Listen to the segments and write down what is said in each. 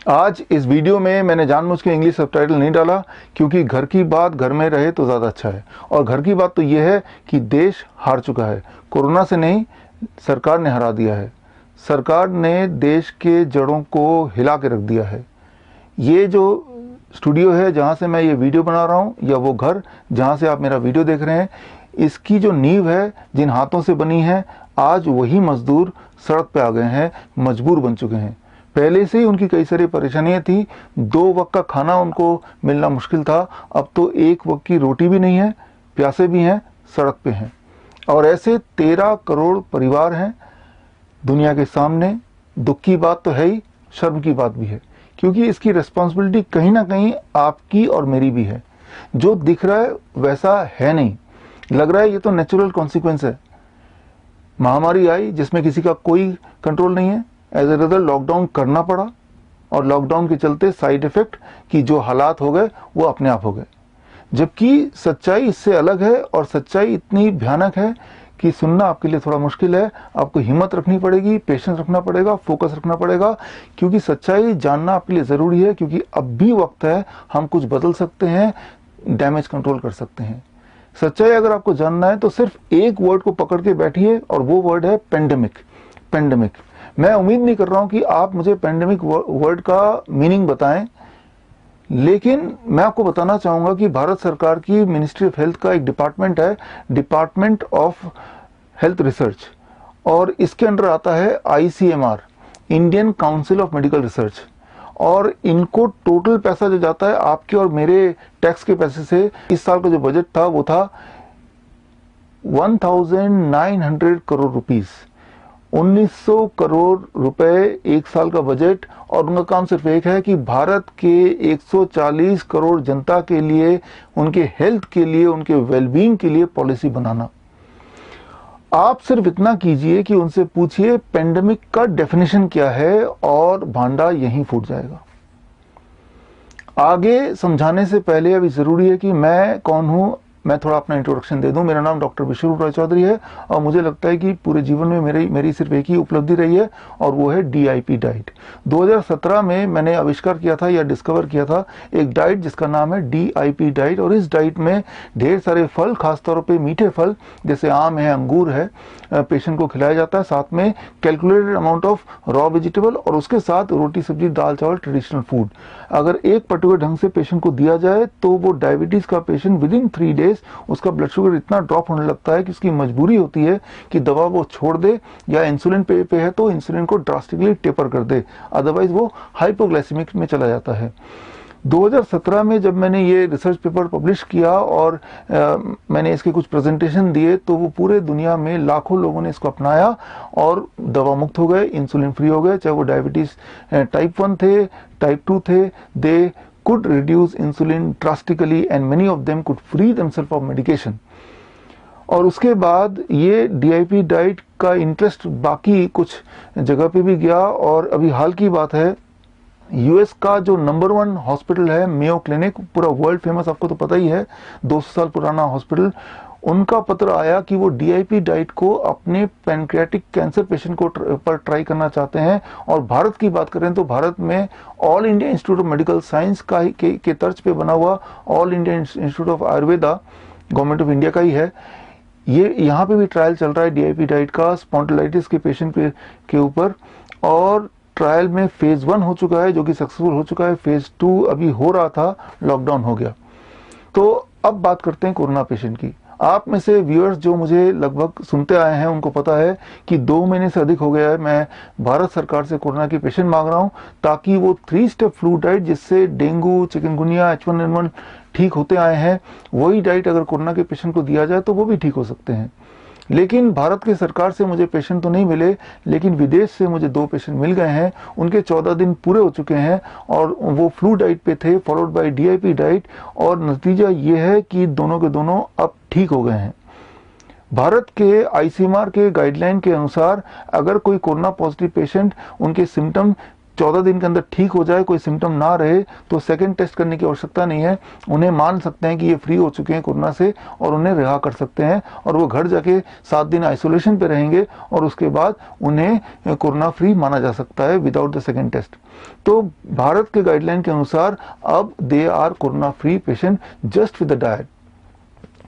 आज इस वीडियो में मैंने जानबूझ के इंग्लिश सबटाइटल नहीं डाला क्योंकि घर की बात घर में रहे तो ज़्यादा अच्छा है। और घर की बात तो यह है कि देश हार चुका है, कोरोना से नहीं, सरकार ने हरा दिया है। सरकार ने देश के जड़ों को हिला के रख दिया है। ये जो स्टूडियो है जहाँ से मैं ये वीडियो बना रहा हूँ, या वो घर जहाँ से आप मेरा वीडियो देख रहे हैं, इसकी जो नींव है जिन हाथों से बनी है, आज वही मजदूर सड़क पे आ गए हैं, मजबूर बन चुके हैं। पहले से ही उनकी कई सारी परेशानियां थी। 2 वक्त का खाना उनको मिलना मुश्किल था, अब तो 1 वक्त की रोटी भी नहीं है, प्यासे भी हैं, सड़क पे हैं। और ऐसे 13 करोड़ परिवार हैं दुनिया के सामने। दुख की बात तो है ही, शर्म की बात भी है, क्योंकि इसकी रिस्पॉन्सिबिलिटी कहीं ना कहीं आपकी और मेरी भी है। जो दिख रहा है वैसा है नहीं, लग रहा है ये तो नेचुरल कॉन्सिक्वेंस है। महामारी आई जिसमें किसी का कोई कंट्रोल नहीं है, एज ए रिजल्ट लॉकडाउन करना पड़ा, और लॉकडाउन के चलते साइड इफेक्ट की जो हालात हो गए वो अपने आप हो गए। जबकि सच्चाई इससे अलग है, और सच्चाई इतनी भयानक है कि सुनना आपके लिए थोड़ा मुश्किल है। आपको हिम्मत रखनी पड़ेगी, पेशेंस रखना पड़ेगा, फोकस रखना पड़ेगा, क्योंकि सच्चाई जानना आपके लिए ज़रूरी है। क्योंकि अब भी वक्त है, हम कुछ बदल सकते हैं, डैमेज कंट्रोल कर सकते हैं। सच्चाई अगर आपको जानना है तो सिर्फ एक वर्ड को पकड़ के बैठिए, और वो वर्ड है पेंडेमिक। पेंडेमिक। मैं उम्मीद नहीं कर रहा हूं कि आप मुझे पेंडेमिक वर्ड का मीनिंग बताएं, लेकिन मैं आपको बताना चाहूंगा कि भारत सरकार की मिनिस्ट्री ऑफ हेल्थ का एक डिपार्टमेंट है, डिपार्टमेंट ऑफ हेल्थ रिसर्च, और इसके अंडर आता है ICMR, Indian council of medical research. और इनको टोटल पैसा जो जाता है आपके और मेरे टैक्स के पैसे से, इस साल का जो बजट था वो था 1900 करोड़ रुपीस, 1900 करोड़ रुपए एक साल का बजट। और उनका काम सिर्फ एक है कि भारत के 140 करोड़ जनता के लिए, उनके हेल्थ के लिए, उनके वेलबींग के लिए पॉलिसी बनाना। आप सिर्फ इतना कीजिए कि उनसे पूछिए पेंडेमिक का डेफिनेशन क्या है, और भांडा यहीं फूट जाएगा। आगे समझाने से पहले अभी जरूरी है कि मैं कौन हूं, मैं थोड़ा अपना इंट्रोडक्शन दे दूं। मेरा नाम डॉक्टर विश्वरूप राय चौधरी है, और मुझे लगता है कि पूरे जीवन में मेरी सिर्फ एक ही उपलब्धि रही है, और वो है DIP डाइट। 2017 में मैंने आविष्कार किया था, या डिस्कवर किया था, एक डाइट जिसका नाम है DIP डाइट। और इस डाइट में ढेर सारे फल, खासतौर पे मीठे फल जैसे आम है, अंगूर है, पेशेंट को खिलाया जाता है। साथ में calculated amount of raw vegetable, और उसके साथ रोटी, सब्जी, दाल, चावल, ट्रेडिशनल फूड। अगर एक पर्टिकुलर ढंग से पेशेंट को दिया जाए तो वो डायबिटीज का पेशेंट विद इन 3 डेज उसका ब्लड शुगर इतना ड्रॉप होने लगता है कि उसकी मजबूरी होती है कि दवा वो छोड़ दे, या इंसुलिन पे है तो इंसुलिन को ड्रास्टिकली टेपर कर दे, अदरवाइज वो हाइपोग्लाइसेमिक में चला जाता है। 2017 में जब मैंने ये रिसर्च पेपर पब्लिश किया और मैंने इसके कुछ प्रेजेंटेशन दिए, तो वो पूरे दुनिया में लाखों लोगों ने इसको अपनाया और दवा मुक्त हो गए, इंसुलिन फ्री हो गए। चाहे वो डायबिटीज टाइप 1 थे, टाइप 2 थे, दे could reduce insulin drastically and many of them could free themselves of medication। और उसके बाद ये DIP डाइट का इंटरेस्ट बाकी कुछ जगह पे भी गया, और अभी हाल की बात है, US का जो नंबर 1 हॉस्पिटल है, मेयो क्लिनिक, पूरा वर्ल्ड फेमस, आपको तो पता ही है, 200 साल पुराना हॉस्पिटल, उनका पत्र आया कि वो DIP डाइट को अपने पैनक्रियाटिक कैंसर पेशेंट को पर ट्राई करना चाहते हैं। और भारत की बात करें तो भारत में all India institute of medical science का के तर्ज पे बना हुआ all India institute of Ayurveda, government of India का ही है, ये यहाँ पे भी ट्रायल चल रहा है DIP डाइट का स्पॉन्डिलाइटिस के पेशेंट के ऊपर। और ट्रायल में फेज 1 हो चुका है, जो कि सक्सेसफुल हो चुका है। फेज 2 अभी हो रहा था, लॉकडाउन हो गया। तो अब बात करते हैं कोरोना पेशेंट की। आप में से व्यूअर्स जो मुझे लगभग सुनते आए हैं, उनको पता है कि 2 महीने से अधिक हो गया है मैं भारत सरकार से कोरोना की पेशेंट मांग रहा हूं, ताकि वो 3 स्टेप फ्लू डाइट, जिससे डेंगू, चिकनगुनिया, H1N1 ठीक होते आए हैं, वही डाइट अगर कोरोना के पेशेंट को दिया जाए तो वो भी ठीक हो सकते हैं। लेकिन भारत की सरकार से मुझे पेशेंट तो नहीं मिले, लेकिन विदेश से मुझे 2 पेशेंट मिल गए हैं। उनके 14 दिन पूरे हो चुके हैं, और वो फ्लू डाइट पे थे, फॉलोड बाय DIP डाइट, और नतीजा ये है कि दोनों के दोनों अब ठीक हो गए हैं। भारत के ICMR के गाइडलाइन के अनुसार अगर कोई कोरोना पॉजिटिव पेशेंट, उनके सिम्टम 14 दिन के अंदर ठीक हो जाए, कोई सिम्टम ना रहे, तो सेकंड टेस्ट करने की आवश्यकता नहीं है। उन्हें मान सकते हैं कि ये फ्री हो चुके हैं कोरोना से और उन्हें रिहा कर सकते हैं और वो घर जाके 7 दिन आइसोलेशन पे रहेंगे और उसके बाद उन्हें कोरोना फ्री माना जा सकता है विदाउट द सेकंड टेस्ट। तो भारत के गाइडलाइन के अनुसार अब they are corona free patient just with the diet.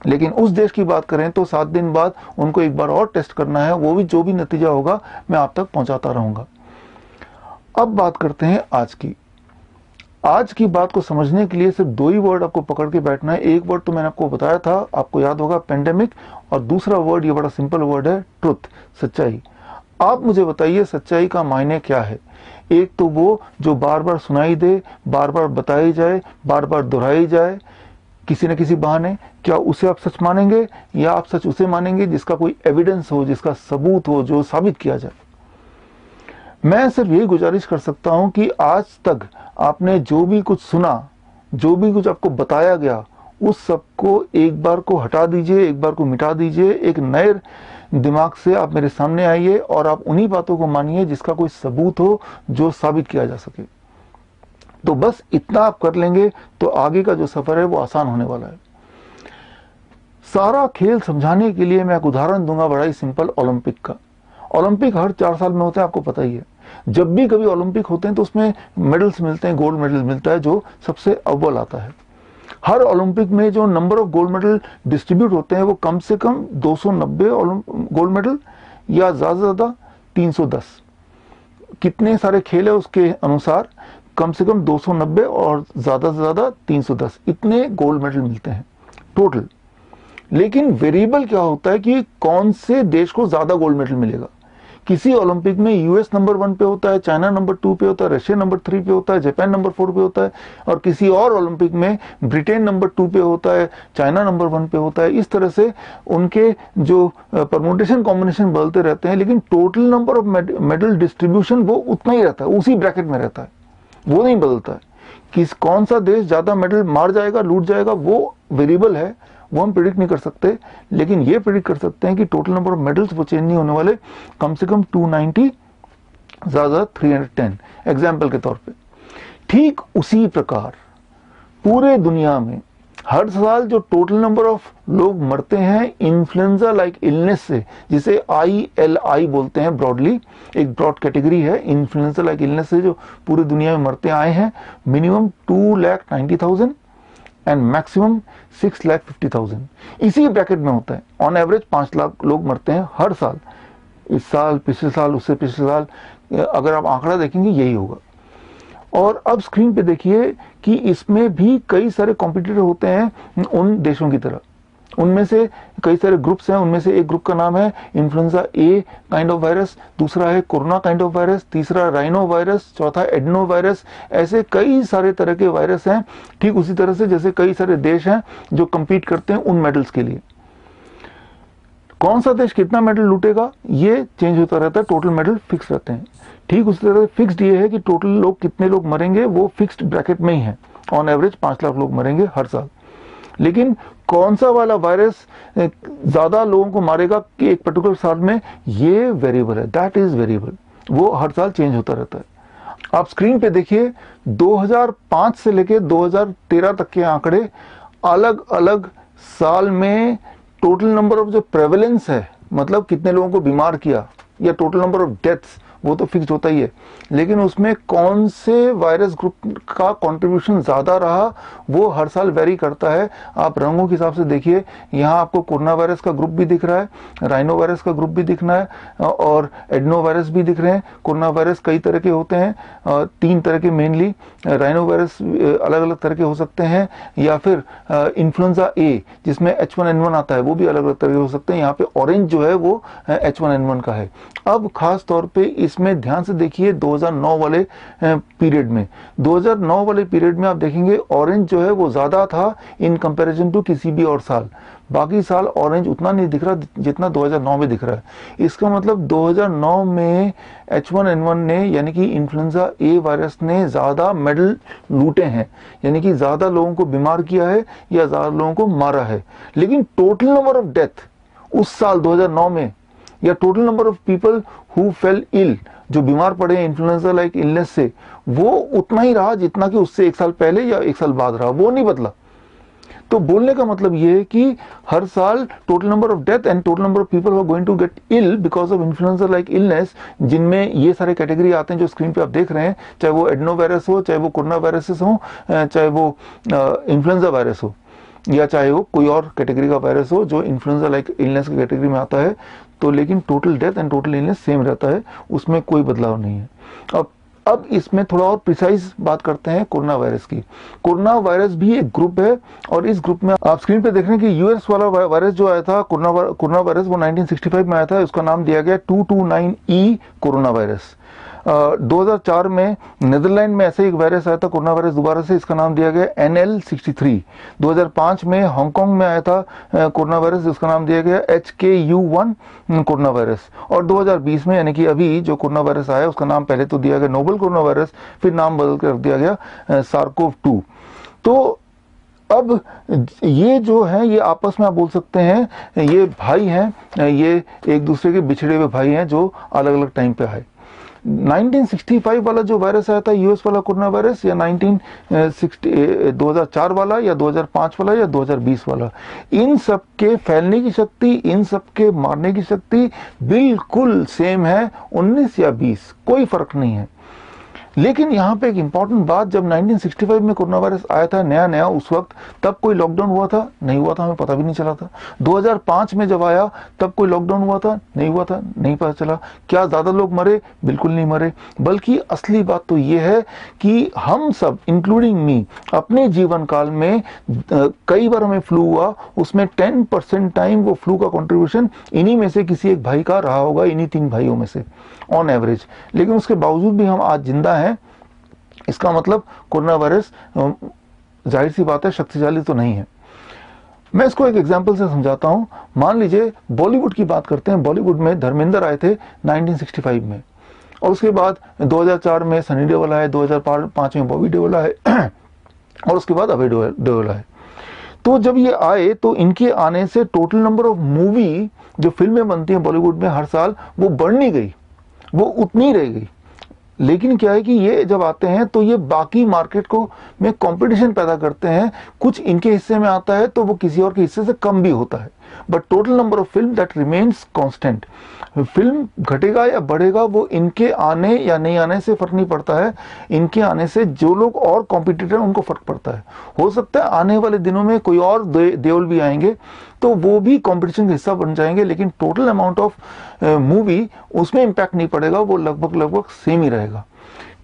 लेकिन उस देश की बात करें तो 7 दिन बाद उनको एक बार और टेस्ट करना है, वो भी जो भी नतीजा होगा मैं आप तक पहुंचाता रहूंगा। अब बात करते हैं आज की। आज की बात को समझने के लिए सिर्फ 2 ही वर्ड आपको पकड़ के बैठना है। एक वर्ड तो मैंने आपको बताया था, आपको याद होगा, पेंडेमिक, और दूसरा वर्ड ये बड़ा सिंपल वर्ड है, ट्रुथ, सच्चाई। आप मुझे बताइए सच्चाई का मायने क्या है। एक तो वो जो बार बार सुनाई दे, बार बार बताई जाए, बार बार दोहराई जाए किसी न किसी बहाने, क्या उसे आप सच मानेंगे या आप सच उसे मानेंगे जिसका कोई एविडेंस हो, जिसका सबूत हो, जो साबित किया जाए। मैं सिर्फ यही गुजारिश कर सकता हूं कि आज तक आपने जो भी कुछ सुना, जो भी कुछ आपको बताया गया, उस सब को एक बार को हटा दीजिए, एक बार को मिटा दीजिए। एक नए दिमाग से आप मेरे सामने आइए और आप उन्हीं बातों को मानिए जिसका कोई सबूत हो, जो साबित किया जा सके। तो बस इतना आप कर लेंगे तो आगे का जो सफर है वो आसान होने वाला है। सारा खेल समझाने के लिए मैं एक उदाहरण दूंगा, बड़ा ही सिंपल, ओलंपिक का। ओलंपिक हर 4 साल में होते हैं, आपको पता ही है। जब भी कभी ओलंपिक होते हैं तो उसमें मेडल्स मिलते हैं, गोल्ड मेडल मिलता है जो सबसे अव्वल आता है। हर ओलंपिक में जो number of gold medal distribute होते हैं वो कम से कम 290 गोल्ड मेडल या ज्यादा से ज्यादा 310। कितने सारे खेल है उसके अनुसार कम से कम 290 और ज्यादा से ज्यादा 310, इतने गोल्ड मेडल मिलते हैं टोटल। लेकिन वेरिएबल क्या होता है कि कौन से देश को ज्यादा गोल्ड मेडल मिलेगा। किसी ओलंपिक में यूएस नंबर 1 पे होता है, चाइना नंबर 2 पे होता है, रशिया नंबर 3 पे होता है, जापान नंबर 4 पे होता है, और किसी और ओलंपिक में ब्रिटेन नंबर 2 पे होता है, चाइना नंबर 1 पे होता है। इस तरह से उनके जो परमुटेशन कॉम्बिनेशन बदलते रहते हैं, लेकिन total number of medal distribution वो उतना ही रहता है, उसी ब्रैकेट में रहता है, वो नहीं बदलता है। किस कौन सा देश ज्यादा मेडल मार जाएगा, लूट जाएगा, वो वेरिएबल है, वो हम प्रिडिक्ट नहीं कर सकते। लेकिन ये प्रिडिक्ट कर सकते हैं कि टोटल नंबर ऑफ मेडल्स वो चेंज नहीं होने वाले, कम से कम 290, ज्यादा 310, एग्जाम्पल के तौर पे। ठीक उसी प्रकार पूरे दुनिया में हर साल जो टोटल नंबर ऑफ लोग मरते हैं इन्फ्लुएंजा लाइक इलनेस से, जिसे ILI बोलते हैं ब्रॉडली, एक ब्रॉड कैटेगरी है, इन्फ्लुएंजा लाइक इलनेस से जो पूरी दुनिया में मरते आए हैं, मिनिमम 2,90,000 एंड मैक्सिमम 6,50,000, इसी ब्रैकेट में होता है। ऑन एवरेज 5 लाख लोग मरते हैं हर साल, इस साल, पिछले साल, उससे पिछले साल, अगर आप आंकड़ा देखेंगे यही होगा। और अब स्क्रीन पे देखिए कि इसमें भी कई सारे कॉम्पिटिटर होते हैं उन देशों की तरह। उनमें से कई सारे ग्रुप्स हैं, उनमें से एक ग्रुप का नाम है influenza a kind of virus, दूसरा है कोरोना काइंड ऑफ वायरस, तीसरा राइनो वायरस, चौथा एडनो वायरस। ऐसे कई सारे तरह के वायरस हैं, ठीक उसी तरह से जैसे कई सारे देश हैं जो compete करते हैं उन मेडल्स के लिए। कौन सा देश कितना मेडल लूटेगा ये चेंज होता रहता है, टोटल मेडल फिक्स रहते हैं। ठीक उसी तरह से फिक्स्ड ये है कि टोटल लोग कितने लोग मरेंगे वो फिक्स्ड ब्रैकेट में ही है, ऑन एवरेज 5 लाख लोग मरेंगे हर साल। लेकिन कौन सा वाला वायरस ज्यादा लोगों को मारेगा कि एक पर्टिकुलर साल में, ये वेरिएबल है, दैट इज वेरिएबल, वो हर साल चेंज होता रहता है। आप स्क्रीन पे देखिए 2005 से लेके 2013 तक के आंकड़े, अलग अलग साल में टोटल नंबर ऑफ जो प्रेवलेंस है, मतलब कितने लोगों को बीमार किया, या टोटल नंबर ऑफ डेथ्स, वो तो फिक्स्ड होता ही है, लेकिन उसमें कौन से वायरस ग्रुप का कंट्रीब्यूशन ज्यादा रहा वो हर साल वेरी करता है। आप रंगों के हिसाब से देखिए, यहाँ आपको कोरोना वायरस का ग्रुप भी दिख रहा है, राइनो वायरस का ग्रुप भी दिख रहा है, और एडनो वायरस भी दिख रहे हैं। कोरोना वायरस कई तरह के होते हैं, 3 तरह के मेनली, राइनो वायरस अलग अलग तरह के हो सकते हैं, या फिर इन्फ्लुएंजा ए जिसमें H1N1 आता है वो भी अलग अलग तरह के हो सकते हैं। यहाँ पे ऑरेंज जो है वो H1N1 का है। अब खास तौर पे इसमें ध्यान से देखिए 2009 वाले पीरियड में, 2009 वाले पीरियड में आप देखेंगे ऑरेंज जो है वो ज्यादा था इन कंपैरिजन टू किसी भी और साल। बाकी साल ऑरेंज उतना नहीं दिख रहा जितना 2009 में दिख रहा है। इसका मतलब 2009 में H1N1 ने, यानी कि इन्फ्लुएंजा ए वायरस ने ज्यादा मेडल लूटे हैं, यानी कि ज्यादा लोगों को बीमार किया है या ज्यादा लोगों को मारा है। लेकिन टोटल नंबर ऑफ डेथ उस साल 2009 में या total number of people who fell ill, जो बीमार पड़े इन्फ्लुएंजा लाइक इलनेस से, वो उतना ही रहा जितना कि उससे 1 साल पहले या 1 साल बाद रहा, वो नहीं बदला। तो बोलने का मतलब ये है कि हर साल total number of death and total number of people are going to get ill because of influenza like illness, जिनमें ये सारे कैटेगरी आते हैं जो स्क्रीन पे आप देख रहे हैं, चाहे वो एडनो वायरस हो, चाहे वो कोरोना वायरसेस हो, चाहे वो इन्फ्लुएंजा वायरस हो, या चाहे वो कोई और कैटेगरी का वायरस हो जो इन्फ्लुएंजा लाइक इलनेस की कैटेगरी में आता है। तो लेकिन total death and total illness same रहता है, उसमें कोई बदलाव नहीं है। अब इसमें थोड़ा और प्रिसाइज बात करते हैं कोरोना वायरस की। कोरोना वायरस भी एक ग्रुप है, और इस ग्रुप में आप स्क्रीन पे देख रहे हैं कि यूएस वाला वायरस जो आया था, कोरोना वायरस, वो 1965 में आया था। उसका नाम दिया गया 229E कोरोना वायरस। 2004 में नीदरलैंड में ऐसे एक वायरस आया था कोरोना वायरस दोबारा से, इसका नाम दिया गया NL63। 2005 में हांगकांग में आया था कोरोना वायरस, उसका नाम दिया गया HKU1 कोरोना वायरस। और 2020 में, यानी कि अभी जो कोरोना वायरस आया, उसका नाम पहले तो दिया गया नोवल कोरोना वायरस, फिर नाम बदल कर रख दिया गया SARS-CoV-2। तो अब ये जो है, ये आपस में आप बोल सकते हैं ये भाई हैं, ये एक दूसरे के बिछड़े हुए भाई हैं जो अलग अलग टाइम पे आए। 1965 वाला जो वायरस आया था यूएस वाला कोरोना वायरस, या 2004 वाला, या 2005 वाला, या 2020 वाला, इन सब के फैलने की शक्ति, इन सब के मारने की शक्ति बिल्कुल सेम है, 19 या 20, कोई फर्क नहीं है। लेकिन यहाँ पे एक इंपॉर्टेंट बात, जब 1965 में कोरोना वायरस आया था नया नया, उस वक्त तब कोई लॉकडाउन हुआ था? नहीं हुआ था, हमें पता भी नहीं चला था। 2005 में जब आया तब कोई लॉकडाउन हुआ था? नहीं हुआ था, नहीं पता चला। क्या ज्यादा लोग मरे? बिल्कुल नहीं मरे। बल्कि असली बात तो ये है कि हम सब, इंक्लूडिंग मी, अपने जीवन काल में कई बार हमें फ्लू हुआ, उसमें 10% टाइम वो फ्लू का कॉन्ट्रीब्यूशन इन्हीं में से किसी एक भाई का रहा होगा, इन्हीं 3 भाइयों में से ऑन एवरेज। लेकिन उसके बावजूद भी हम आज जिंदा हैं। इसका मतलब कोरोना वायरस जाहिर सी बात है शक्तिशाली तो नहीं है। मैं इसको एक एग्जांपल से समझाता हूं। मान लीजिए बॉलीवुड की बात करते हैं। बॉलीवुड में धर्मेंद्र आए थे 1965 में, और उसके बाद 2004 में सनी देओल आए, 2005 में बॉबी देओल आए, और उसके बाद अभय देओल आए। तो जब ये आए तो इनके आने से टोटल नंबर ऑफ मूवी, जो फिल्में बनती हैं बॉलीवुड में हर साल, वो बढ़ नहीं गई, वो उतनी रह गई। लेकिन क्या है कि ये जब आते हैं तो ये बाकी मार्केट को में कंपटीशन पैदा करते हैं। कुछ इनके हिस्से में आता है तो वो किसी और के हिस्से से कम भी होता है, but total number of film that remains constant. Film घटेगा या बढ़ेगा वो इनके आने या नहीं आने से फर्क नहीं पड़ता है। इनके आने से जो लोग और कॉम्पिटिटर हैं उनको फर्क पड़ता है। हो सकता है आने वाले दिनों में कोई और देओल भी आएंगे तो वो भी कंपटीशन का हिस्सा बन जाएंगे, लेकिन टोटल अमाउंट ऑफ मूवी उसमें इंपैक्ट नहीं पड़ेगा, वो लगभग सेम ही रहेगा।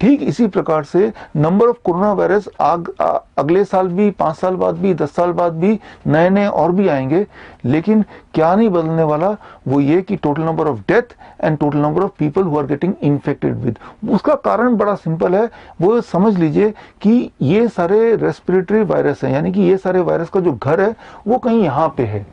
ठीक इसी प्रकार से नंबर ऑफ कोरोना वायरस अगले साल भी, 5 साल बाद भी, 10 साल बाद भी नए नए और भी आएंगे। लेकिन क्या नहीं बदलने वाला, वो ये कि total number of death and total number of people who are getting infected with. उसका कारण बड़ा सिंपल है, वो समझ लीजिए कि ये सारे रेस्पिरेटरी वायरस हैं, यानी कि ये सारे वायरस का जो घर है वो कहीं यहाँ पे है,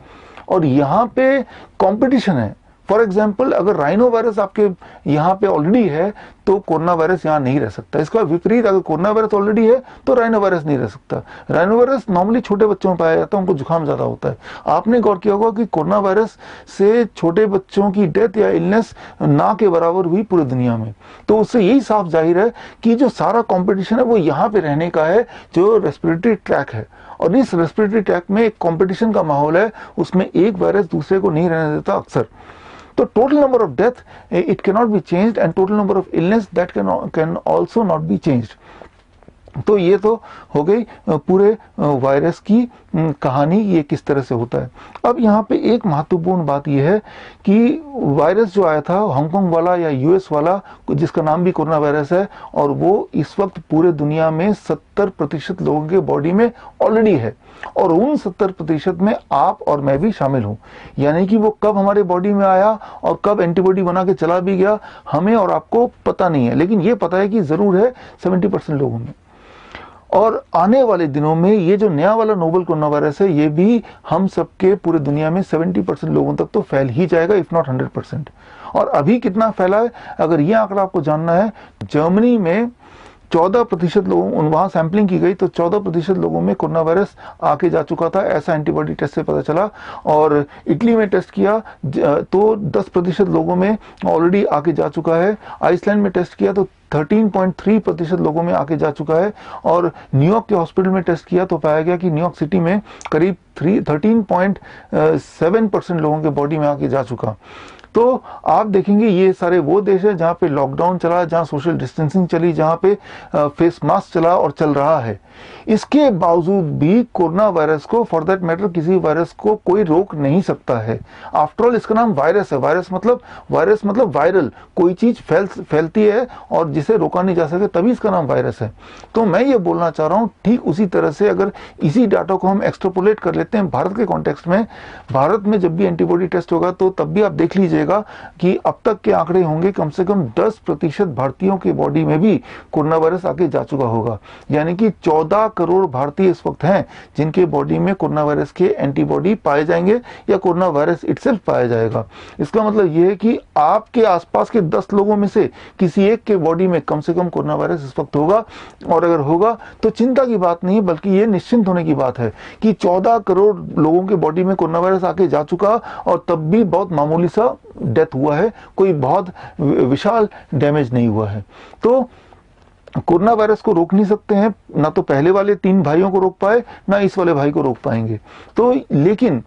और यहाँ पे कॉम्पिटिशन है। फॉर एग्जाम्पल, अगर राइनो वायरस आपके यहाँ पे ऑलरेडी है तो कोरोना वायरस यहाँ नहीं रह सकता। इसका विपरीत, अगर कोरोना वायरस ऑलरेडी है तो राइनो वायरस नहीं रह सकता। राइनो वायरस नॉर्मली छोटे बच्चों में पाया जाता है, उनको जुकाम ज्यादा होता है। आपने गौर किया होगा कि कोरोना वायरस से छोटे बच्चों की डेथ या इलनेस ना के बराबर हुई पूरी दुनिया में। तो उससे यही साफ जाहिर है कि जो सारा कॉम्पिटिशन है वो यहाँ पे रहने का है, जो रेस्पिरेटरी ट्रैक है। और इस रेस्पिरेटरी ट्रैक में एक कॉम्पिटिशन का माहौल है, उसमें एक वायरस दूसरे को नहीं रहने देता अक्सर। तो total number of death it can not be changed, and total number of illness that can also not be changed. तो ये तो हो गई पूरे वायरस की कहानी, ये किस तरह से होता है। अब यहाँ पे एक महत्वपूर्ण बात यह है कि वायरस जो आया था हांगकांग वाला या यूएस वाला, जिसका नाम भी कोरोना वायरस है, और वो इस वक्त पूरे दुनिया में 70% लोगों के बॉडी में ऑलरेडी है, और उन 70% में आप और मैं भी शामिल हूं। यानी कि वो कब हमारे बॉडी में आया और कब एंटीबॉडी बना के चला भी गया, हमें और आपको पता नहीं है, लेकिन ये पता है कि जरूर है 70% लोगों में। और आने वाले दिनों में ये जो नया वाला नोवल कोरोना वायरस है, ये भी हम सबके पूरे दुनिया में 70% लोगों तक तो फैल ही जाएगा, इफ नॉट 100%। और अभी कितना फैला है, अगर ये आंकड़ा आपको जानना है, जर्मनी में 14% लोगों, वहां सैंपलिंग की गई तो 14% लोगों में कोरोना वायरस आके जा चुका था, ऐसा एंटीबॉडी टेस्ट से पता चला। और इटली में टेस्ट किया तो 10% लोगों में ऑलरेडी आके जा चुका है। आइसलैंड में टेस्ट किया तो 13.3% लोगों में आके जा चुका है। और न्यूयॉर्क के हॉस्पिटल में टेस्ट किया तो पाया गया कि न्यूयॉर्क सिटी में करीब 13.7% लोगों के बॉडी में आके जा चुका। तो आप देखेंगे ये सारे वो देश है जहां पे लॉकडाउन चला, जहां सोशल डिस्टेंसिंग चली, जहां पे फेस मास्क चला और चल रहा है। इसके बावजूद भी कोरोना वायरस को, फॉर दैट मैटर किसी वायरस को कोई रोक नहीं सकता है। आफ्टर ऑल इसका नाम वायरस है। वायरस मतलब वायरल, कोई चीज फैलती है और जिसे रोका नहीं जा सके तभी इसका नाम वायरस है। तो मैं ये बोलना चाह रहा हूं ठीक उसी तरह से अगर इसी डाटा को हम एक्सट्रापोलेट कर लेते हैं भारत के कॉन्टेक्स्ट में, भारत में जब भी एंटीबॉडी टेस्ट होगा तो तब भी आप देख लीजिएगा कि अब तक के आंकड़े होंगे कम से कम 10% भारतीयों के बॉडी में भी कोरोना वायरस आके जा चुका होगा। यानी कि 14 करोड़ भारतीय इस वक्त हैं जिनके बॉडी में कोरोना वायरस के एंटीबॉडी पाए जाएंगे या कोरोना वायरस इटसेल्फ पाया जाएगा। इसका मतलब यह है कि आपके आसपास के 10 लोगों में से किसी एक के बॉडी में कम से कम कोरोना वायरस इस वक्त होगा। और अगर होगा तो चिंता की बात नहीं, बल्कि यह निश्चिंत होने की बात है कि 14 करोड़ लोगों के बॉडी में कोरोना वायरस आके जा चुका और तब भी बहुत मामूली सा डेथ हुआ है, कोई बहुत विशाल डैमेज नहीं हुआ है। तो कोरोना वायरस को रोक नहीं सकते हैं, ना तो पहले वाले 3 भाइयों को रोक पाए, ना इस वाले भाई को रोक पाएंगे। तो लेकिन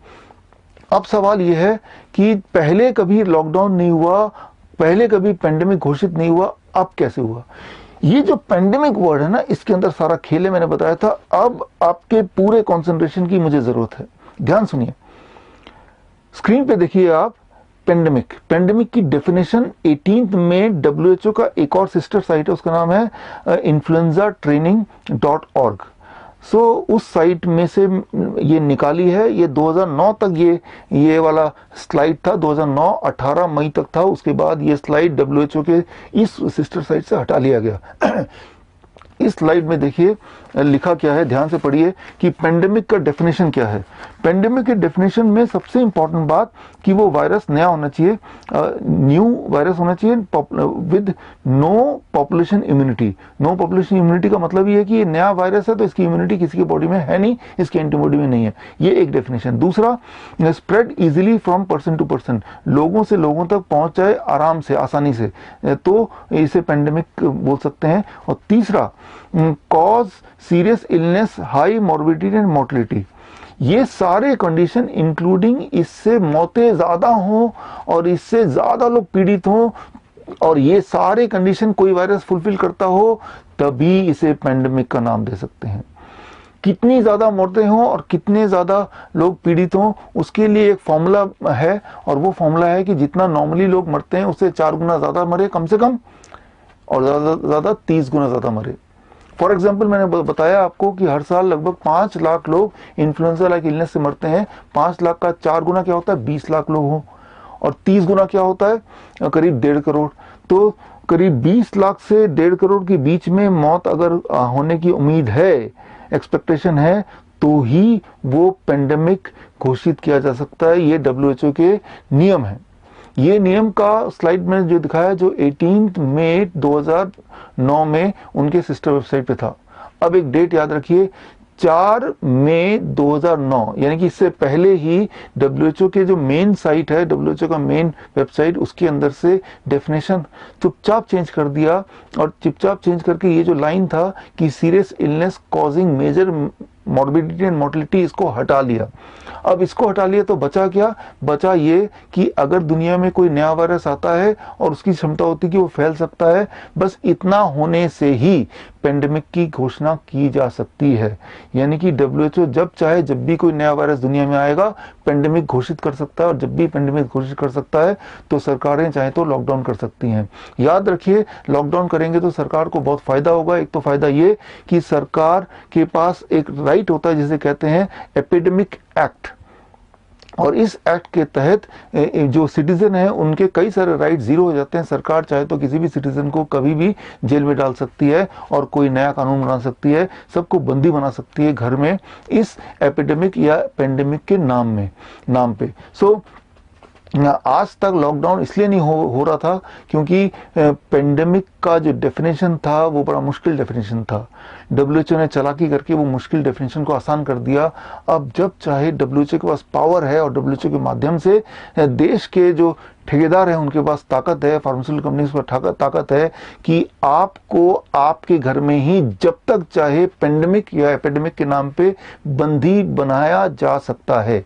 अब सवाल यह है कि पहले कभी लॉकडाउन नहीं हुआ, पहले कभी पेंडेमिक घोषित नहीं हुआ, अब कैसे हुआ? ये जो पेंडेमिक वर्ड है ना, इसके अंदर सारा खेल है, मैंने बताया था। अब आपके पूरे कंसंट्रेशन की मुझे जरूरत है। ध्यान सुनिए, स्क्रीन पे देखिए आप पेंडेमिक की डेफिनेशन 18 में WHO का एक और सिस्टर साइट है, उसका नाम है influenzatraining.org। सो उस साइट में से ये निकाली है। ये 2009 तक ये वाला स्लाइड था, 2009 18 मई तक था। उसके बाद ये स्लाइड WHO के इस सिस्टर साइट से हटा लिया गया। इस स्लाइड में देखिए लिखा क्या है, ध्यान से पढ़िए कि पेंडेमिक का डेफिनेशन क्या है। पेंडेमिक के डेफिनेशन में सबसे इंपॉर्टेंट बात कि वो वायरस नया होना चाहिए, न्यू वायरस होना चाहिए with no population immunity. No population immunity का मतलब ये है कि ये नया वायरस है तो इसकी इम्यूनिटी किसी के बॉडी में है नहीं, इसकी एंटीबॉडी में नहीं है। ये एक डेफिनेशन। दूसरा, spread easily from person to person, लोगों से लोगों तक पहुंच जाए आराम से, आसानी से, तो इसे पेंडेमिक बोल सकते हैं। और तीसरा, cause serious illness, high morbidity and mortality. ये सारे कंडीशन इंक्लूडिंग इससे मौतें ज्यादा हों और इससे ज्यादा लोग पीड़ित हों, और ये सारे कंडीशन कोई वायरस फुलफिल करता हो, तभी इसे पेंडेमिक का नाम दे सकते हैं। कितनी ज्यादा मौतें हों और कितने ज्यादा लोग पीड़ित हों, उसके लिए एक फॉर्मूला है, और वो फॉर्मूला है कि जितना नॉर्मली लोग मरते हैं उससे 4 गुना ज्यादा मरे कम से कम, और ज्यादा 30 गुना ज्यादा मरे। फॉर एग्जाम्पल, मैंने बताया आपको कि हर साल लगभग 5 लाख लोग इन्फ्लुएंजा लाइक इलनेस से मरते हैं। 5 लाख का 4 गुना क्या होता है? 20 लाख लोग हों। और 30 गुना क्या होता है? करीब 1.5 करोड़। तो करीब 20 लाख से 1.5 करोड़ के बीच में मौत अगर होने की उम्मीद है, एक्सपेक्टेशन है, तो ही वो पेंडेमिक घोषित किया जा सकता है। ये WHO के नियम है। ये नियम का स्लाइड में जो दिखाया, जो 18 मई 2009 में उनके सिस्टर वेबसाइट पे था। अब एक डेट याद रखिए, 4 मई 2009, यानी कि इससे पहले ही WHO के जो मेन साइट है, WHO का मेन वेबसाइट, उसके अंदर से डेफिनेशन चुपचाप चेंज कर दिया। और चुपचाप चेंज करके ये जो लाइन था कि serious illness causing major morbidity and mortality, इसको हटा लिया। अब इसको हटा लिया तो बचा क्या? बचा ये कि अगर दुनिया में कोई नया वायरस आता है और उसकी क्षमता होती है कि वो फैल सकता है, बस इतना होने से ही पेंडेमिक की घोषणा की जा सकती है। यानी कि WHO जब चाहे, जब भी कोई नया वायरस दुनिया में आएगा, पेंडेमिक घोषित कर सकता है। और जब भी पेंडेमिक घोषित कर सकता है तो सरकारें चाहे तो लॉकडाउन कर सकती हैं। याद रखिए, लॉकडाउन करेंगे तो सरकार को बहुत फायदा होगा। एक तो फायदा ये कि सरकार के पास एक राइट होता है जिसे कहते हैं एपिडेमिक एक्ट, और इस एक्ट के तहत जो सिटीजन है उनके कई सारे राइट जीरो हो जाते हैं। सरकार चाहे तो किसी भी सिटीजन को कभी भी जेल में डाल सकती है और कोई नया कानून बना सकती है, सबको बंदी बना सकती है घर में, इस एपिडेमिक या पेंडेमिक के नाम पे। सो आज तक लॉकडाउन इसलिए नहीं हो रहा था क्योंकि पेंडेमिक का जो डेफिनेशन था वो बड़ा मुश्किल डेफिनेशन था। डब्ल्यूएचओ ने चालाकी करके वो मुश्किल डेफिनेशन को आसान कर दिया। अब जब चाहे डब्ल्यूएचओ के पास पावर है और डब्ल्यूएचओ के माध्यम से देश के जो ठेकेदार हैं उनके पास ताकत है, फार्मास्यूटिकल कंपनीज पर ताकत है कि आपको आपके घर में ही जब तक चाहे पेंडेमिक या एपिडेमिक के नाम पे बंदी बनाया जा सकता है।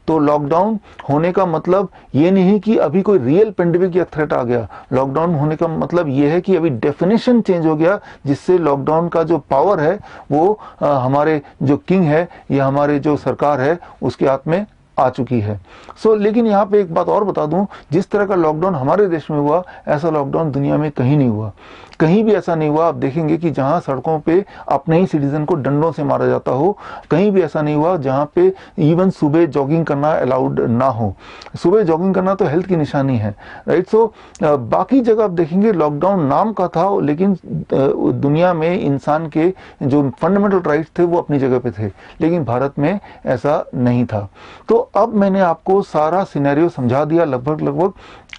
तो लॉकडाउन होने का मतलब ये नहीं कि अभी कोई रियल पेंडेमिक या थ्रेट आ गया। लॉकडाउन होने का मतलब ये है कि अभी डेफिनेशन चेंज हो गया, जिससे लॉकडाउन का जो पावर है वो हमारे जो किंग है या हमारे जो सरकार है उसके हाथ में आ चुकी है। लेकिन यहाँ पे एक बात और बता दूं, जिस तरह का लॉकडाउन हमारे देश में हुआ ऐसा लॉकडाउन दुनिया में कहीं नहीं हुआ, कहीं भी ऐसा नहीं हुआ। आप देखेंगे कि जहां सड़कों पे अपने ही सिटीजन को डंडों से मारा जाता हो, कहीं भी ऐसा नहीं हुआ जहां पे इवन सुबह जॉगिंग करना अलाउड ना हो। सुबह जॉगिंग करना तो हेल्थ की निशानी है, राइट। बाकी जगह आप देखेंगे लॉकडाउन नाम का था, लेकिन दुनिया में इंसान के जो फंडामेंटल राइट्स थे वो अपनी जगह पे थे, लेकिन भारत में ऐसा नहीं था। तो अब मैंने आपको सारा सिनेरियो समझा दिया लगभग।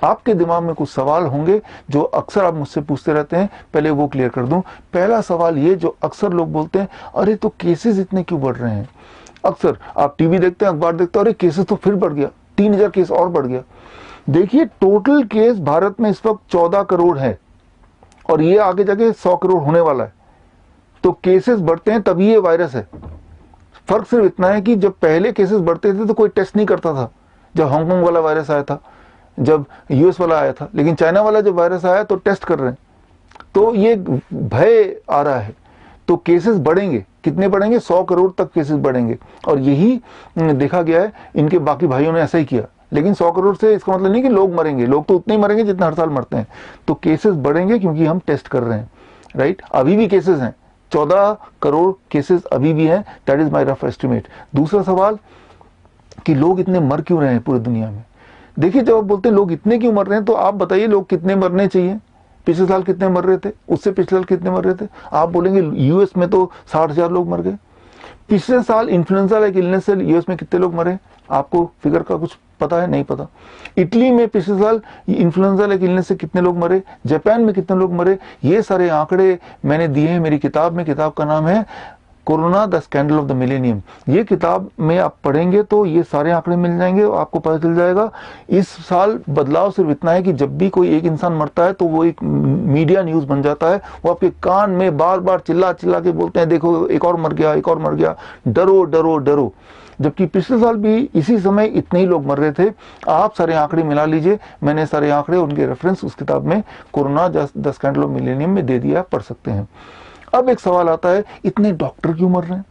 आपके दिमाग में कुछ सवाल होंगे जो अक्सर आप मुझसे पूछते रहते हैं, पहले वो क्लियर कर दूं। पहला सवाल ये जो अक्सर लोग बोलते हैं, अरे तो केसेस इतने क्यों बढ़ रहे हैं। अक्सर आप टीवी देखते हैं, अखबार देखते हैं, अरे केसेस तो फिर बढ़ गया, 3000 केस और बढ़ गया। देखिए टोटल केस भारत में इस वक्त 14 करोड़ है और ये आगे जाके 100 करोड़ होने वाला है। तो केसेस बढ़ते हैं तभी ये वायरस है। फर्क सिर्फ इतना है कि जब पहले केसेस बढ़ते थे तो कोई टेस्ट नहीं करता था। जब हांगकांग वाला वायरस आया था, जब यूएस वाला आया था, लेकिन चाइना वाला जब वायरस आया तो टेस्ट कर रहे हैं। तो ये भय आ रहा है, तो केसेस बढ़ेंगे। कितने बढ़ेंगे? 100 करोड़ तक केसेस बढ़ेंगे। और यही देखा गया है, इनके बाकी भाइयों ने ऐसा ही किया। लेकिन 100 करोड़ से इसका मतलब नहीं कि लोग मरेंगे, लोग तो उतने ही मरेंगे जितना हर साल मरते हैं। तो केसेस बढ़ेंगे क्योंकि हम टेस्ट कर रहे हैं, राइट। अभी भी केसेस हैं, 14 करोड़ केसेस अभी भी हैं, that is my rough estimate. दूसरा सवाल कि लोग इतने मर क्यों रहे हैं पूरी दुनिया में। देखिए जब आप बोलते हैं लोग इतने क्यों मर रहे हैं, तो आप बताइए लोग कितने मरने चाहिए। पिछले साल कितने मर रहे थे, उससे पिछले साल कितने मर रहे थे। आप बोलेंगे यूएस में तो 60,000 लोग मर गए। पिछले साल इन्फ्लुएंजा लाइक इलनेस से यूएस में कितने लोग मरे, आपको फिगर का कुछ पता है? नहीं पता। इटली में पिछले साल इन्फ्लुएंजा लाइक इलनेस से कितने लोग मरे, जापान में कितने लोग मरे, ये सारे आंकड़े मैंने दिए हैं मेरी किताब में। किताब का नाम है corona the scandal of the millennium. ये किताब में आप पढ़ेंगे तो ये सारे आंकड़े मिल जाएंगे, आपको पता चल जाएगा। इस साल बदलाव सिर्फ इतना है कि जब भी कोई एक इंसान मरता है तो वो एक मीडिया न्यूज बन जाता है। वो आपके कान में बार बार चिल्ला चिल्ला के बोलते हैं, देखो एक और मर गया, एक और मर गया, डरो डरो डरो। जबकि पिछले साल भी इसी समय इतने ही लोग मर रहे थे। आप सारे आंकड़े मिला लीजिए, मैंने सारे आंकड़े उनके रेफरेंस उस किताब में corona the scandal of millennium में दे दिया, पढ़ सकते हैं। अब एक सवाल आता है, इतने डॉक्टर क्यों मर रहे हैं।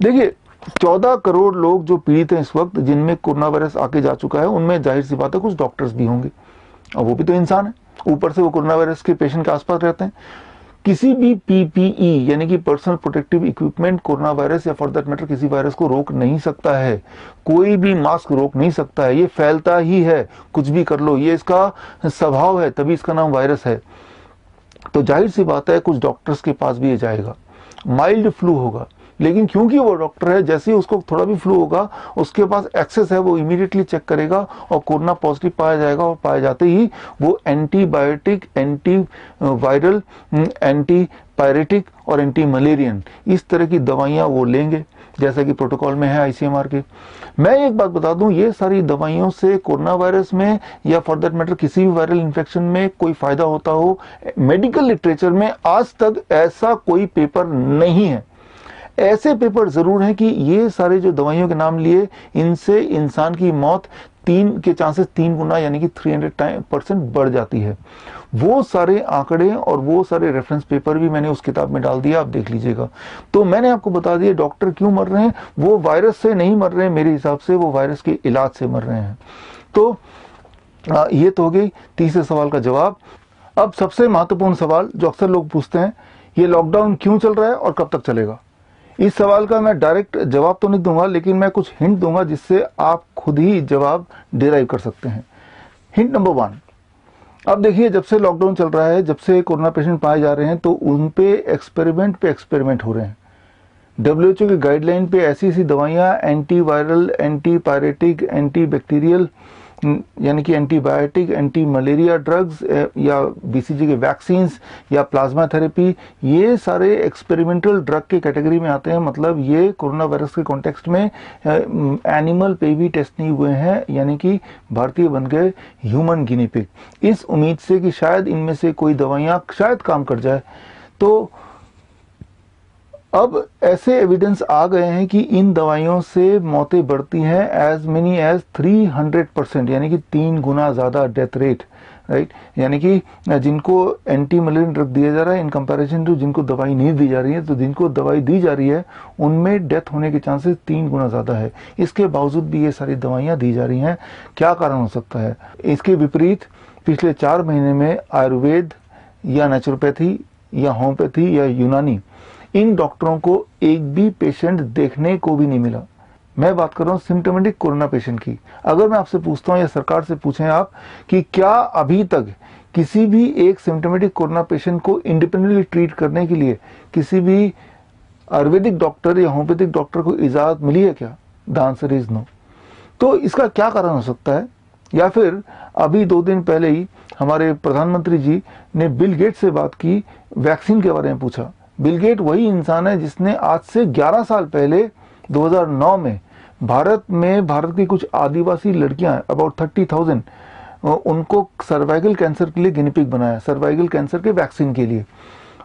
देखिए 14 करोड़ लोग जो पीड़ित हैं इस वक्त, जिनमें कोरोना वायरस आके जा चुका है, उनमें जाहिर सी बात है कुछ डॉक्टर्स भी होंगे, और वो भी तो इंसान है। ऊपर से वो कोरोना वायरस के पेशेंट के आसपास रहते हैं। किसी भी पीपीई यानी कि personal protective equipment corona virus या फॉर दैट मैटर किसी वायरस को रोक नहीं सकता है। कोई भी मास्क रोक नहीं सकता है, ये फैलता ही है, कुछ भी कर लो, ये इसका स्वभाव है, तभी इसका नाम वायरस है। तो जाहिर सी बात है कुछ डॉक्टर्स के पास भी ये जाएगा, माइल्ड फ्लू होगा, लेकिन क्योंकि वो डॉक्टर है, जैसे ही उसको थोड़ा भी फ्लू होगा उसके पास एक्सेस है, वो इमीडिएटली चेक करेगा और कोरोना पॉजिटिव पाया जाएगा। और पाए जाते ही वो antibiotic, anti viral, anti pyretic और एंटी मलेरियन इस तरह की दवाइयां वो लेंगे, जैसा कि प्रोटोकॉल में है आईसीएमआर के। मैं एक बात बता दूं, ये सारी दवाइयों से कोरोना वायरस में या फॉर दैट मैटर किसी भी वायरल इन्फेक्शन में कोई फायदा होता हो, मेडिकल लिटरेचर में आज तक ऐसा कोई पेपर नहीं है। ऐसे पेपर जरूर हैं कि ये सारे जो दवाइयों के नाम लिए, इनसे इंसान की मौत 3 गुना यानी कि 300% बढ़ जाती है। वो सारे आंकड़े और वो सारे रेफरेंस पेपर भी मैंने उस किताब में डाल दिया, आप देख लीजिएगा। तो मैंने आपको बता दिया डॉक्टर क्यों मर रहे हैं। वो वायरस से नहीं मर रहे हैं, मेरे हिसाब से वो वायरस के इलाज से मर रहे हैं। तो ये तो हो गई तीसरे सवाल का जवाब। अब सबसे महत्वपूर्ण सवाल जो अक्सर लोग पूछते हैं, ये लॉकडाउन क्यों चल रहा है और कब तक चलेगा। इस सवाल का मैं डायरेक्ट जवाब तो नहीं दूंगा, लेकिन मैं कुछ हिंट दूंगा जिससे आप खुद ही जवाब डिराइव कर सकते हैं। हिंट नंबर 1, अब देखिए जब से लॉकडाउन चल रहा है, जब से कोरोना पेशेंट पाए जा रहे हैं, तो उन पे एक्सपेरिमेंट हो रहे हैं। डब्ल्यूएचओ की गाइडलाइन पे ऐसी ऐसी दवाइयां, anti viral, anti pyretic, anti bacterial यानी कि एंटीबायोटिक, एंटी मलेरिया ड्रग्स या बीसीजी के वैक्सीन्स या प्लाज्मा थेरेपी, ये सारे एक्सपेरिमेंटल ड्रग के कैटेगरी में आते हैं। मतलब ये कोरोना वायरस के कॉन्टेक्स्ट में एनिमल पे भी टेस्ट नहीं हुए हैं, यानी कि भारतीय बन गए ह्यूमन गिनी पिग, इस उम्मीद से कि शायद इनमें से कोई दवाइयाँ शायद काम कर जाए। तो अब ऐसे एविडेंस आ गए हैं कि इन दवाइयों से मौतें बढ़ती हैं एज मेनी एज 300%, यानी कि 3 गुना ज़्यादा डेथ रेट, राइट। यानी कि जिनको एंटी मलेरियन ड्रग दिया जा रहा है इन कंपैरिजन टू जिनको दवाई नहीं दी जा रही है, तो जिनको दवाई दी जा रही है उनमें डेथ होने के चांसेस 3 गुना ज़्यादा है। इसके बावजूद भी ये सारी दवाइयाँ दी जा रही हैं। क्या कारण हो सकता है? इसके विपरीत पिछले 4 महीने में आयुर्वेद या नेचुरोपैथी या होम्योपैथी या यूनानी, इन डॉक्टरों को एक भी पेशेंट देखने को भी नहीं मिला। मैं बात कर रहा हूं सिम्टोमेटिक कोरोना पेशेंट की। अगर मैं आपसे पूछता हूं या सरकार से पूछें आप कि क्या अभी तक किसी भी एक सिम्टोमेटिक कोरोना पेशेंट को इंडिपेंडेंटली ट्रीट करने के लिए किसी भी आयुर्वेदिक डॉक्टर या होम्योपैथिक डॉक्टर को इजाजत मिली है क्या? The answer is no. तो इसका क्या कारण हो सकता है? या फिर अभी 2 दिन पहले ही हमारे प्रधानमंत्री जी ने बिल गेट से बात की, वैक्सीन के बारे में पूछा। बिल गेट वही इंसान है जिसने आज से 11 साल पहले 2009 में भारत की कुछ आदिवासी लड़कियां अबाउट 30,000 उनको सर्वाइकल कैंसर के लिए गिनी पिग बनाया, सर्वाइकल कैंसर के वैक्सीन के लिए।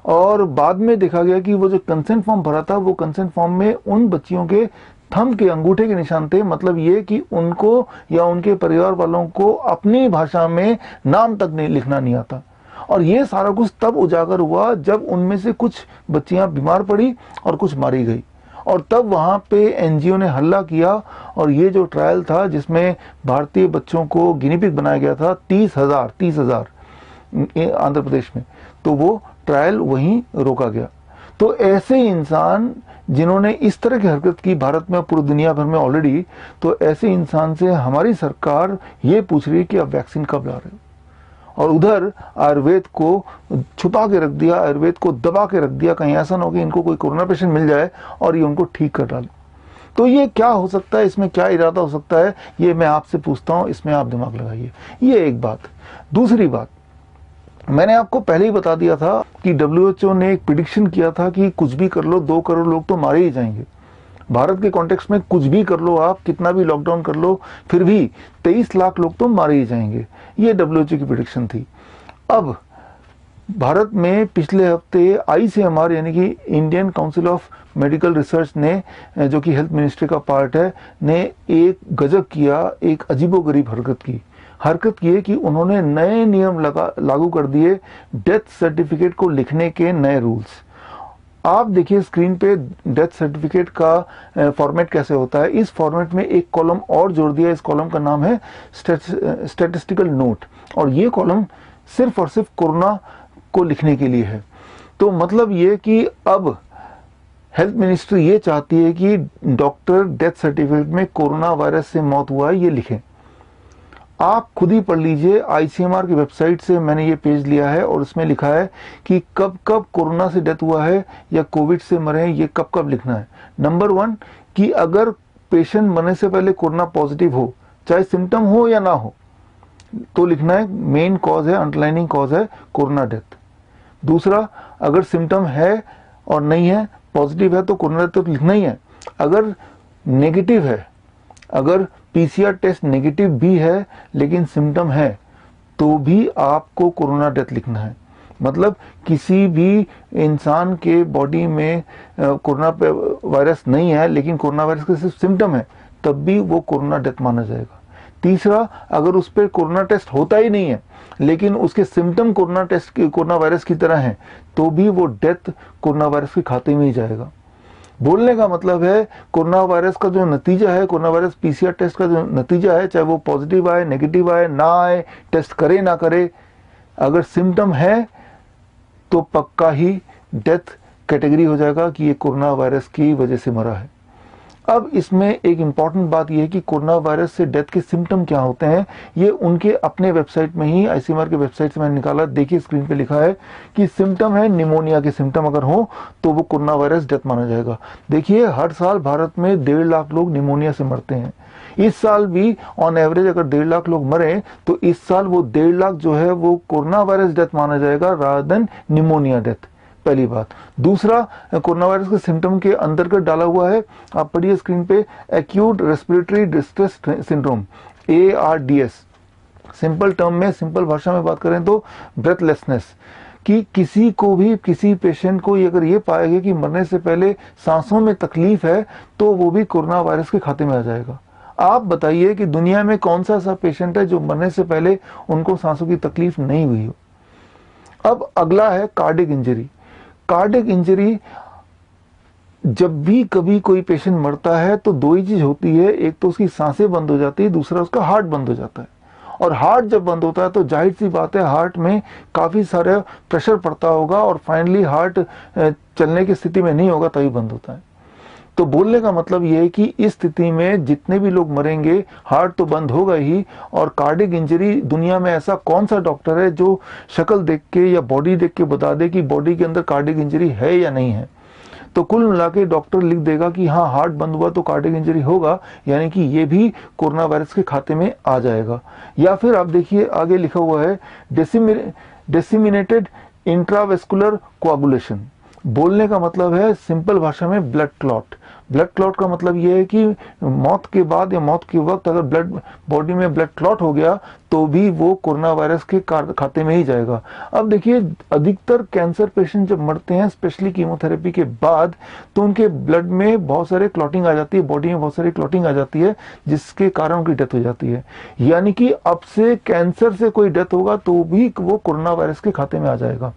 और बाद में देखा गया कि वो जो कंसेंट फॉर्म भरा था, वो कंसेंट फॉर्म में उन बच्चियों के थंब के अंगूठे के निशान थे। मतलब ये कि उनको या उनके परिवार वालों को अपनी भाषा में नाम तक नहीं लिखना नहीं आता। और ये सारा कुछ तब उजागर हुआ जब उनमें से कुछ बच्चियां बीमार पड़ी और कुछ मारी गई, और तब वहां पे एनजीओ ने हल्ला किया। और ये जो ट्रायल था जिसमें भारतीय बच्चों को गिनी पिग बनाया गया था 30,000 आंध्र प्रदेश में, तो वो ट्रायल वहीं रोका गया। तो ऐसे इंसान जिन्होंने इस तरह की हरकत की भारत में, पूरी दुनिया भर में ऑलरेडी, तो ऐसे इंसान से हमारी सरकार ये पूछ रही है कि आप वैक्सीन कब ला रहे हो? और उधर आयुर्वेद को छुपा के रख दिया, आयुर्वेद को दबा के रख दिया, कहीं ऐसा ना हो कि इनको कोई कोरोना पेशेंट मिल जाए और ये उनको ठीक कर डाले। तो ये क्या हो सकता है? इसमें क्या इरादा हो सकता है? ये मैं आपसे पूछता हूं, इसमें आप दिमाग लगाइए। ये एक बात। दूसरी बात, मैंने आपको पहले ही बता दिया था कि WHO ने एक प्रिडिक्शन किया था कि कुछ भी कर लो 2 करोड़ लोग तो मारे ही जाएंगे। भारत के कॉन्टेक्स्ट में कुछ भी कर लो आप, कितना भी लॉकडाउन कर लो, फिर भी 23 लाख लोग तो मारे ही जाएंगे। ये WHO की प्रेडिक्शन थी। अब भारत में पिछले हफ्ते ICMR यानी कि Indian council of medical research ने, जो कि हेल्थ मिनिस्ट्री का पार्ट है, ने एक गजब किया, एक अजीबोगरीब हरकत की है कि उन्होंने नए नियम लागू कर दिए, डेथ सर्टिफिकेट को लिखने के नए रूल्स। आप देखिए स्क्रीन पे डेथ सर्टिफिकेट का फॉर्मेट कैसे होता है। इस फॉर्मेट में एक कॉलम और जोड़ दिया, इस कॉलम का नाम है स्टैटिस्टिकल नोट, और ये कॉलम सिर्फ और सिर्फ कोरोना को लिखने के लिए है। तो मतलब ये कि अब हेल्थ मिनिस्ट्री ये चाहती है कि डॉक्टर डेथ सर्टिफिकेट में कोरोना वायरस से मौत हुआ है ये लिखें। आप खुद ही पढ़ लीजिए, ICMR की वेबसाइट से मैंने ये पेज लिया है और उसमें लिखा है कि कब कब कोरोना से डेथ हुआ है या कोविड से मरे हैं, ये कब कब लिखना है। नंबर 1 कि अगर पेशेंट मरने से पहले कोरोना पॉजिटिव हो, चाहे सिम्टम हो या ना हो, तो लिखना है मेन कॉज है, अंडरलाइनिंग कॉज है कोरोना डेथ। दूसरा, अगर सिम्टम है और नहीं है, पॉजिटिव है तो कोरोना डेथ तो लिखना ही है। अगर नेगेटिव है, अगर PCR टेस्ट नेगेटिव भी है लेकिन सिम्टम है, तो भी आपको कोरोना डेथ लिखना है। मतलब किसी भी इंसान के बॉडी में कोरोना वायरस नहीं है लेकिन कोरोना वायरस के सिर्फ सिम्टम है, तब भी वो कोरोना डेथ माना जाएगा। तीसरा, अगर उस पर कोरोना टेस्ट होता ही नहीं है लेकिन उसके सिम्टम कोरोना वायरस की तरह हैं, तो भी वो डेथ कोरोना वायरस के खाते में ही जाएगा। बोलने का मतलब है कोरोना वायरस का जो नतीजा है, कोरोना वायरस PCR टेस्ट का जो नतीजा है, चाहे वो पॉजिटिव आए, नेगेटिव आए, ना आए, टेस्ट करे ना करे, अगर सिम्टम है तो पक्का ही डेथ कैटेगरी हो जाएगा कि ये कोरोना वायरस की वजह से मरा है। अब इसमें एक इंपॉर्टेंट बात यह है कि कोरोना वायरस से डेथ के सिम्टम क्या होते हैं, ये उनके अपने वेबसाइट में ही, आईसीएमआर के वेबसाइट से मैंने निकाला। देखिए स्क्रीन पे लिखा है कि सिम्टम है निमोनिया के सिम्टम अगर हो तो वो कोरोना वायरस डेथ माना जाएगा। देखिए हर साल भारत में 1.5 लाख लोग निमोनिया से मरते हैं। इस साल भी ऑन एवरेज अगर 1.5 लाख लोग मरे तो इस साल वो 1.5 लाख जो है वो कोरोना वायरस डेथ माना जाएगा रादर देन निमोनिया डेथ। पहली बात। दूसरा, कोरोना वायरस के सिम्टम के अंतर्गत डाला हुआ है, आप पढ़िए स्क्रीन पे, acute respiratory distress syndrome, ARDS। Simple term में, सिंपल भाषा में बात करें तो ब्रेथलेसनेस, कि किसी को भी, किसी पेशेंट को अगर ये पाएगा कि मरने से पहले सांसों में तकलीफ है तो वो भी कोरोना वायरस के खाते में आ जाएगा। आप बताइए कि दुनिया में कौन सा ऐसा पेशेंट है जो मरने से पहले उनको सांसों की तकलीफ नहीं हुई हो। अब अगला है कार्डिक इंजरी। कार्डिक इंजरी, जब भी कभी कोई पेशेंट मरता है तो दो ही चीज होती है, एक तो उसकी सांसें बंद हो जाती है, दूसरा उसका हार्ट बंद हो जाता है। और हार्ट जब बंद होता है तो जाहिर सी बात है हार्ट में काफी सारा प्रेशर पड़ता होगा और फाइनली हार्ट चलने की स्थिति में नहीं होगा, तभी बंद होता है। तो बोलने का मतलब यह है कि इस स्थिति में जितने भी लोग मरेंगे हार्ट तो बंद होगा ही। और कार्डिक इंजरी, दुनिया में ऐसा कौन सा डॉक्टर है जो शक्ल देख के या बॉडी देख के बता दे कि बॉडी के अंदर कार्डिक इंजरी है या नहीं है। तो कुल मिला के डॉक्टर लिख देगा कि हाँ हार्ट बंद हुआ तो कार्डिक इंजरी होगा, यानी कि ये भी कोरोना वायरस के खाते में आ जाएगा। या फिर आप देखिए आगे लिखा हुआ है डिसेमिनेटेड इंट्रावेस्कुलर कोआगुलेशन। बोलने का मतलब है सिंपल भाषा में ब्लड क्लॉट। ब्लड क्लॉट का मतलब यह है कि मौत के बाद या मौत के वक्त अगर ब्लड बॉडी में ब्लड क्लॉट हो गया तो भी वो कोरोना वायरस के खाते में ही जाएगा। अब देखिए अधिकतर कैंसर पेशेंट जब मरते हैं स्पेशली कीमोथेरेपी के बाद तो उनके ब्लड में बहुत सारे क्लॉटिंग आ जाती है, बॉडी में बहुत सारी क्लॉटिंग आ जाती है जिसके कारण उनकी डेथ हो जाती है। यानी कि अब से कैंसर से कोई डेथ होगा तो भी वो कोरोना वायरस के खाते में आ जाएगा।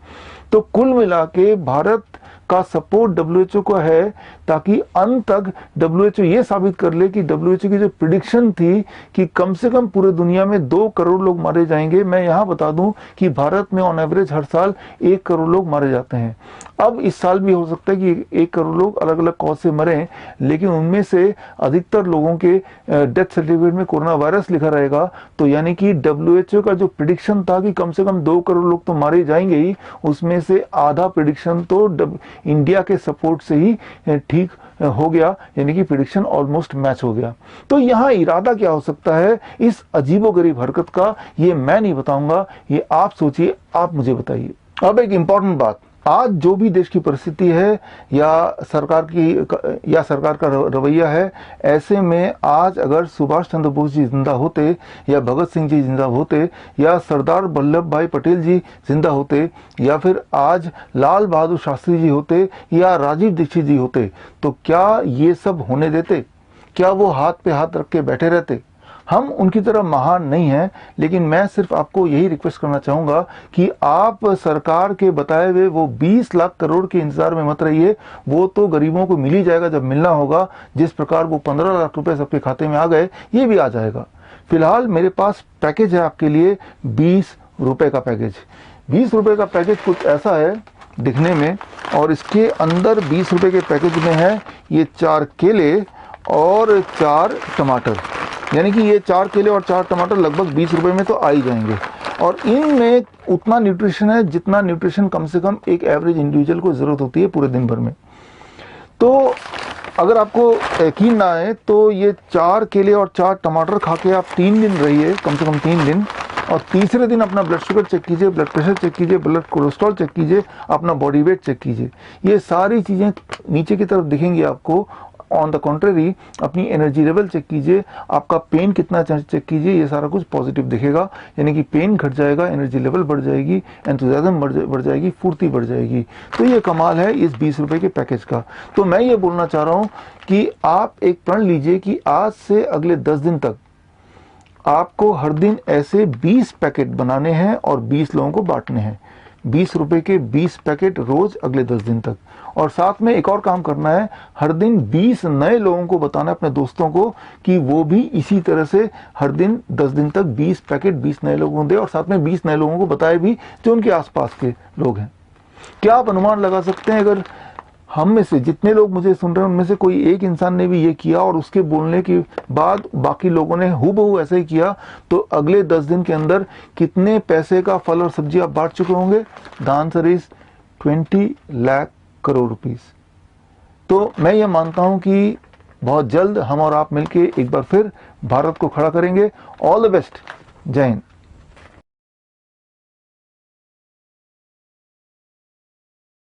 तो कुल मिला के भारत का सपोर्ट WHO को है ताकि अंत तक WHO ये साबित कर ले कि WHO की जो प्रिडिक्शन थी कि कम से कम पूरे दुनिया में 2 करोड़ लोग मारे जाएंगे, मैं यहां बता दूं कि भारत में ऑन एवरेज हर साल 1 करोड़ लोग मारे जाते हैं। अब इस साल भी हो सकता है कि 1 करोड़ लोग अलग अलग कॉज से मरें, लेकिन उनमें से अधिकतर लोगों के डेथ सर्टिफिकेट में कोरोना वायरस लिखा रहेगा। तो यानी कि WHO का जो प्रिडिक्शन था कि कम से कम 2 करोड़ लोग तो मारे जाएंगे ही, उसमें से आधा प्रिडिक्शन तो इंडिया के सपोर्ट से ही ठीक हो गया, यानी कि प्रिडिक्शन ऑलमोस्ट मैच हो गया। तो यहां इरादा क्या हो सकता है इस अजीबोगरीब हरकत का, ये मैं नहीं बताऊंगा, ये आप सोचिए, आप मुझे बताइए। अब एक इंपॉर्टेंट बात, आज जो भी देश की परिस्थिति है या सरकार का रवैया है, ऐसे में आज अगर सुभाष चंद्र बोस जी जिंदा होते या भगत सिंह जी जिंदा होते या सरदार वल्लभ भाई पटेल जी जिंदा होते या फिर आज लाल बहादुर शास्त्री जी होते या राजीव दीक्षित जी होते, तो क्या ये सब होने देते? क्या वो हाथ पे हाथ रख के बैठे रहते? हम उनकी तरह महान नहीं हैं, लेकिन मैं सिर्फ आपको यही रिक्वेस्ट करना चाहूंगा कि आप सरकार के बताए हुए वो 20 लाख करोड़ के इंतजार में मत रहिए। वो तो गरीबों को मिल ही जाएगा जब मिलना होगा। जिस प्रकार वो 15 लाख रुपए सबके खाते में आ गए, ये भी आ जाएगा। फिलहाल मेरे पास पैकेज है आपके लिए 20 रुपए का पैकेज। 20 रुपए का पैकेज कुछ ऐसा है दिखने में, और इसके अंदर 20 रुपए के पैकेज में है ये 4 केले और 4 टमाटर, यानी कि ये 4 केले और 4 टमाटर लगभग 20 रुपए में तो आ ही जाएंगे। और इनमें उतना न्यूट्रिशन है जितना न्यूट्रिशन कम से कम एक एवरेज इंडिविजुअल को जरूरत होती है पूरे दिन भर में। तो अगर आपको यकीन ना आए तो ये 4 केले और 4 टमाटर खा के आप 3 दिन रहिए, कम से कम 3 दिन, और तीसरे दिन अपना ब्लड शुगर चेक कीजिए, ब्लड प्रेशर चेक कीजिए, ब्लड कोलेस्ट्रॉल चेक कीजिए, अपना बॉडी वेट चेक कीजिए। ये सारी चीजें नीचे की तरफ दिखेंगी आपको। ऑन द कॉन्ट्ररी अपनी एनर्जी लेवल चेक कीजिए, आपका पेन कितना चेक कीजिए, ये सारा कुछ पॉजिटिव दिखेगा, यानी कि पेन घट जाएगा, एनर्जी लेवल बढ़ जाएगी, एंथुसियाज्म बढ़ जाएगी, फुर्ती बढ़ जाएगी। तो ये कमाल है इस 20 रुपए के पैकेज का। तो मैं ये बोलना चाह रहा हूं कि आप एक प्रण लीजिए कि आज से अगले 10 दिन तक आपको हर दिन ऐसे 20 पैकेट बनाने हैं और 20 लोगों को बांटने हैं। 20 रुपए के 20 पैकेट रोज अगले 10 दिन तक। और साथ में एक और काम करना है, हर दिन 20 नए लोगों को बताना है अपने दोस्तों को कि वो भी इसी तरह से हर दिन 10 दिन तक 20 पैकेट 20 नए लोगों को दे, और साथ में 20 नए लोगों को बताए भी जो उनके आसपास के लोग हैं। क्या आप अनुमान लगा सकते हैं अगर हम में से जितने लोग मुझे सुन रहे हैं उनमें से कोई एक इंसान ने भी ये किया और उसके बोलने के बाद बाकी लोगों ने हूबहू ऐसा ही किया, तो अगले 10 दिन के अंदर कितने पैसे का फल और सब्जी आप बांट चुके होंगे? The answer is 20 lakh crore rupees. तो मैं ये मानता हूं कि बहुत जल्द हम और आप मिलके एक बार फिर भारत को खड़ा करेंगे। All the best. जय हिंद।